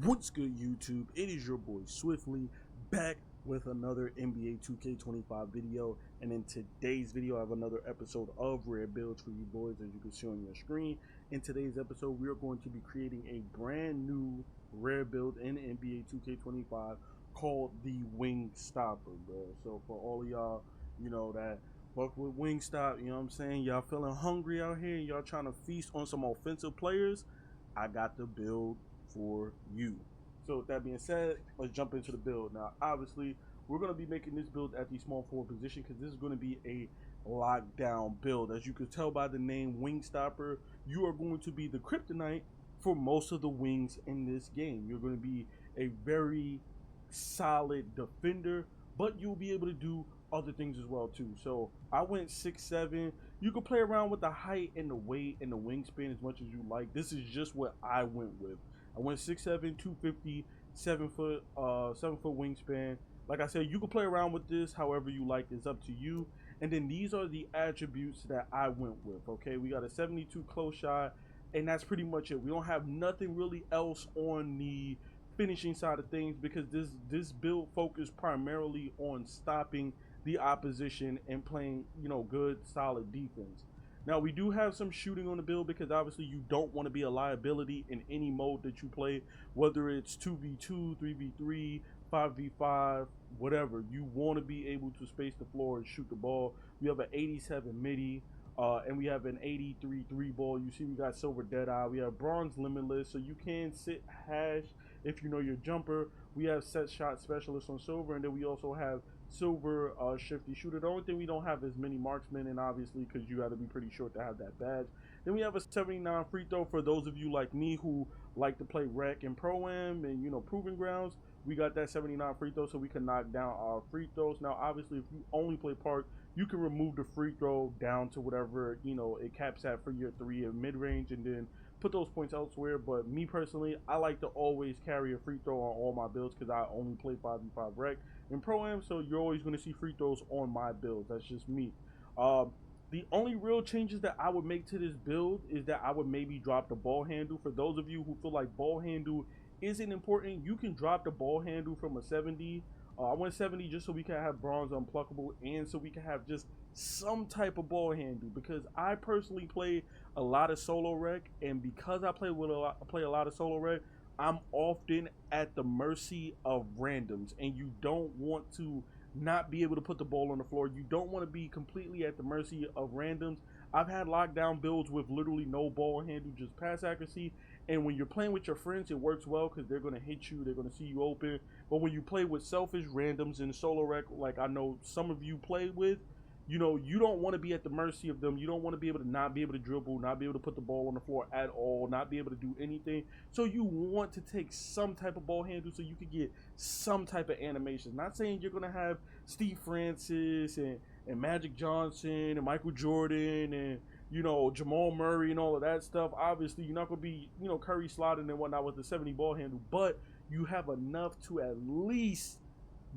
What's good, YouTube? It is your boy Swiftly back with another NBA 2K25 video, and in today's video I have another episode of Rare Builds for you boys. As you can see on your screen, in today's episode we are going to be creating a brand new rare build in NBA 2K25 called the Wing Stopper, bro. So for all of y'all, that fuck with Wingstop, you know what I'm saying, y'all feeling hungry out here and y'all trying to feast on some offensive players, I got the build for you. So with that being said, let's jump into the build. Now obviously we're going to be making this build at the small forward position because this is going to be a lockdown build. As you can tell by the name Wingstopper, you are going to be the kryptonite for most of the wings in this game. You're going to be a very solid defender, but you'll be able to do other things as well too. So I went 6'7". You can play around with the height and the weight and the wingspan as much as you like. This is just what I went with. I went 6'7", 250, 7 foot wingspan. Like I said, you can play around with this however you like. It's up to you. And then these are the attributes that I went with. Okay, we got a 72 close shot, and that's pretty much it. We don't have nothing really else on the finishing side of things because this build focused primarily on stopping the opposition and playing, good solid defense. Now we do have some shooting on the build because obviously you don't want to be a liability in any mode that you play, whether it's 2v2, 3v3, 5v5, whatever. You want to be able to space the floor and shoot the ball. We have an 87 midi, and we have an 83 3 ball. You see we got silver deadeye. We have bronze limitless, so you can sit hash if you know your jumper. We have set shot specialist on silver, and then we also have silver shifty shooter. The only thing we don't have is mini marksman, and obviously because you got to be pretty short to have that badge. Then we have a 79 free throw for those of you like me who like to play rec and pro-am and proving grounds. We got that 79 free throw so we can knock down our free throws. Now obviously if you only play park, you can remove the free throw down to whatever it caps at for your 3 in mid-range and then put those points elsewhere. But me personally, I like to always carry a free throw on all my builds because I only play 5v5 rec in pro-am, so you're always going to see free throws on my builds. That's just me. The only real changes that I would make to this build is that I would maybe drop the ball handle. For those of you who feel like ball handle isn't important, you can drop the ball handle from a 70. I went 70 just so we can have bronze unpluckable and so we can have just some type of ball handle, because I personally play a lot of solo rec, and because I play a lot of solo rec, I'm often at the mercy of randoms, and you don't want to not be able to put the ball on the floor. You don't want to be completely at the mercy of randoms. I've had lockdown builds with literally no ball handle, just pass accuracy, and when you're playing with your friends, it works well because they're going to hit you, they're going to see you open. But when you play with selfish randoms in solo rec, like I know some of you play with, you don't want to be at the mercy of them. You don't want to be able to not be able to dribble, not be able to put the ball on the floor at all, not be able to do anything. So you want to take some type of ball handle so you can get some type of animation. Not saying you're going to have Steve Francis and Magic Johnson and Michael Jordan and Jamal Murray and all of that stuff. Obviously you're not going to be Curry slotting and whatnot with the 70 ball handle, but you have enough to at least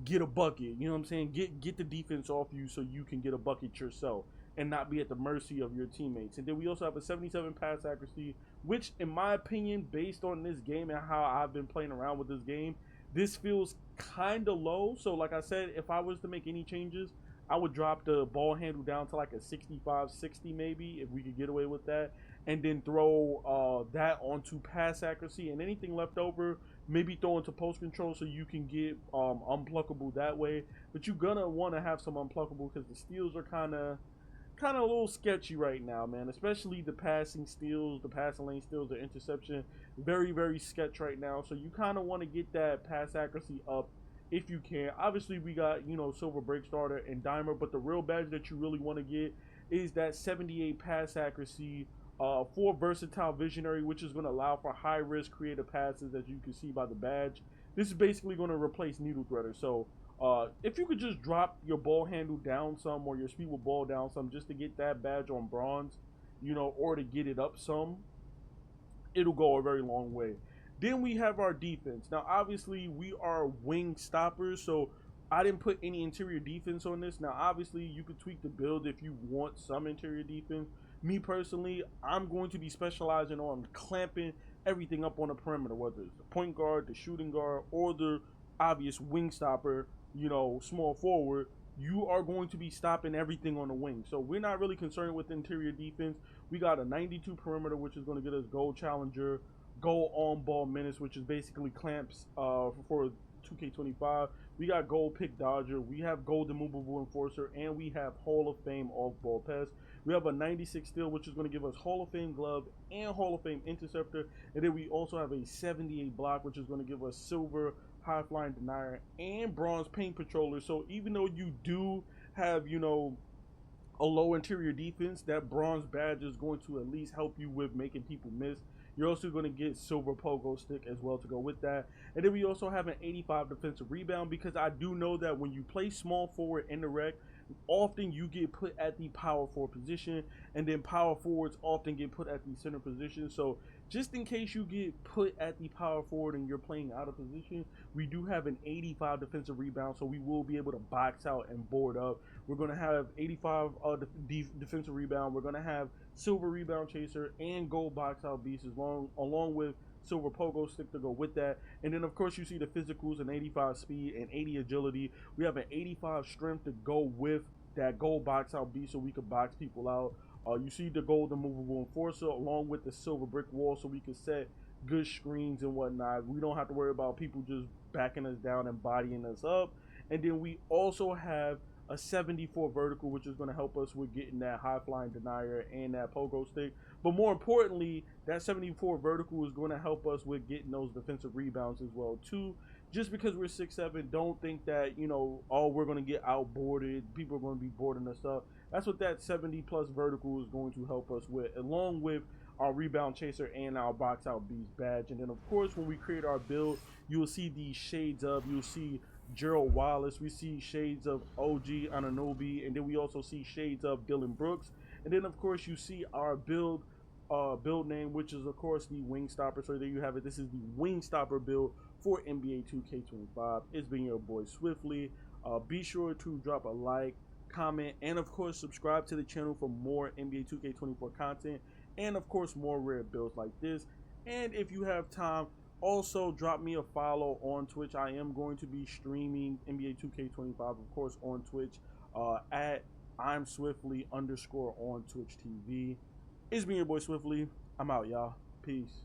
get a bucket. You know what I'm saying? Get the defense off you so you can get a bucket yourself and not be at the mercy of your teammates. And then we also have a 77 pass accuracy, which in my opinion, based on this game and how I've been playing around with this game, this feels kind of low. So like I said, if I was to make any changes, I would drop the ball handle down to like a 65 60 maybe, if we could get away with that, and then throw that onto pass accuracy, and anything left over maybe throw into post control so you can get unpluckable that way. But you're gonna want to have some unpluckable because the steals are kind of a little sketchy right now, man. Especially the passing steals, the passing lane steals, the interception, very very sketch right now. So you kind of want to get that pass accuracy up if you can. Obviously we got silver break starter and dimer, but the real badge that you really want to get is that 78 pass accuracy for versatile visionary, which is going to allow for high risk creative passes, as you can see by the badge. This is basically going to replace needle threader. So if you could just drop your ball handle down some or your speed with ball down some just to get that badge on bronze, or to get it up some, it'll go a very long way. Then we have our defense. Now obviously we are wing stoppers, so I didn't put any interior defense on this. Now obviously you could tweak the build if you want some interior defense. Me personally, I'm going to be specializing on clamping everything up on the perimeter, whether it's the point guard, the shooting guard, or the obvious wing stopper, you know, small forward. You are going to be stopping everything on the wing. So we're not really concerned with interior defense. We got a 92 perimeter, which is going to get us goal challenger, goal on ball minutes, which is basically clamps for 2K25. We got gold pick dodger, we have golden movable enforcer, and we have Hall of Fame off ball pass. We have a 96 steal, which is going to give us Hall of Fame glove and Hall of Fame interceptor. And then we also have a 78 block, which is going to give us silver high flying denier and bronze paint patroller. So even though you do have, you know, a low interior defense, that bronze badge is going to at least help you with making people miss. You're also going to get silver pogo stick as well to go with that. And then we also have an 85 defensive rebound, because I do know that when you play small forward in the rec, often you get put at the power forward position, and then power forwards often get put at the center position. So just in case you get put at the power forward and you're playing out of position, we do have an 85 defensive rebound, so we will be able to box out and board up. We're going to have 85 defensive rebound. We're going to have silver rebound chaser and gold box out beast along with silver pogo stick to go with that. And then of course you see the physicals, an 85 speed and 80 agility. We have an 85 strength to go with that gold box out beast, so we could box people out. You see the golden movable enforcer along with the silver brick wall, so we can set good screens and whatnot. We don't have to worry about people just backing us down and bodying us up. And then we also have a 74 vertical, which is going to help us with getting that high flying denier and that pogo stick. But more importantly, that 74 vertical is going to help us with getting those defensive rebounds as well too. Just because we're 6'7", don't think that, you know, oh, we're going to get outboarded, people are going to be boarding us up. That's what that 70 plus vertical is going to help us with, along with our rebound chaser and our box out beast badge. And then of course when we create our build, you will see these shades of, you'll see Gerald Wallace, we see shades of OG Anunoby, and then we also see shades of Dillon Brooks. And then of course you see our build name, which is of course the Wing Stopper. So there you have it. This is the Wing Stopper build for NBA 2K25. It's been your boy Swiftly. Be sure to drop a like, comment, and of course subscribe to the channel for more NBA 2K24 content, and of course more rare builds like this. And if you have time, also drop me a follow on Twitch. I am going to be streaming NBA 2K25 of course on Twitch at I'm Swiftly _ on Twitch TV. It's been your boy Swiftly. I'm out, y'all. Peace.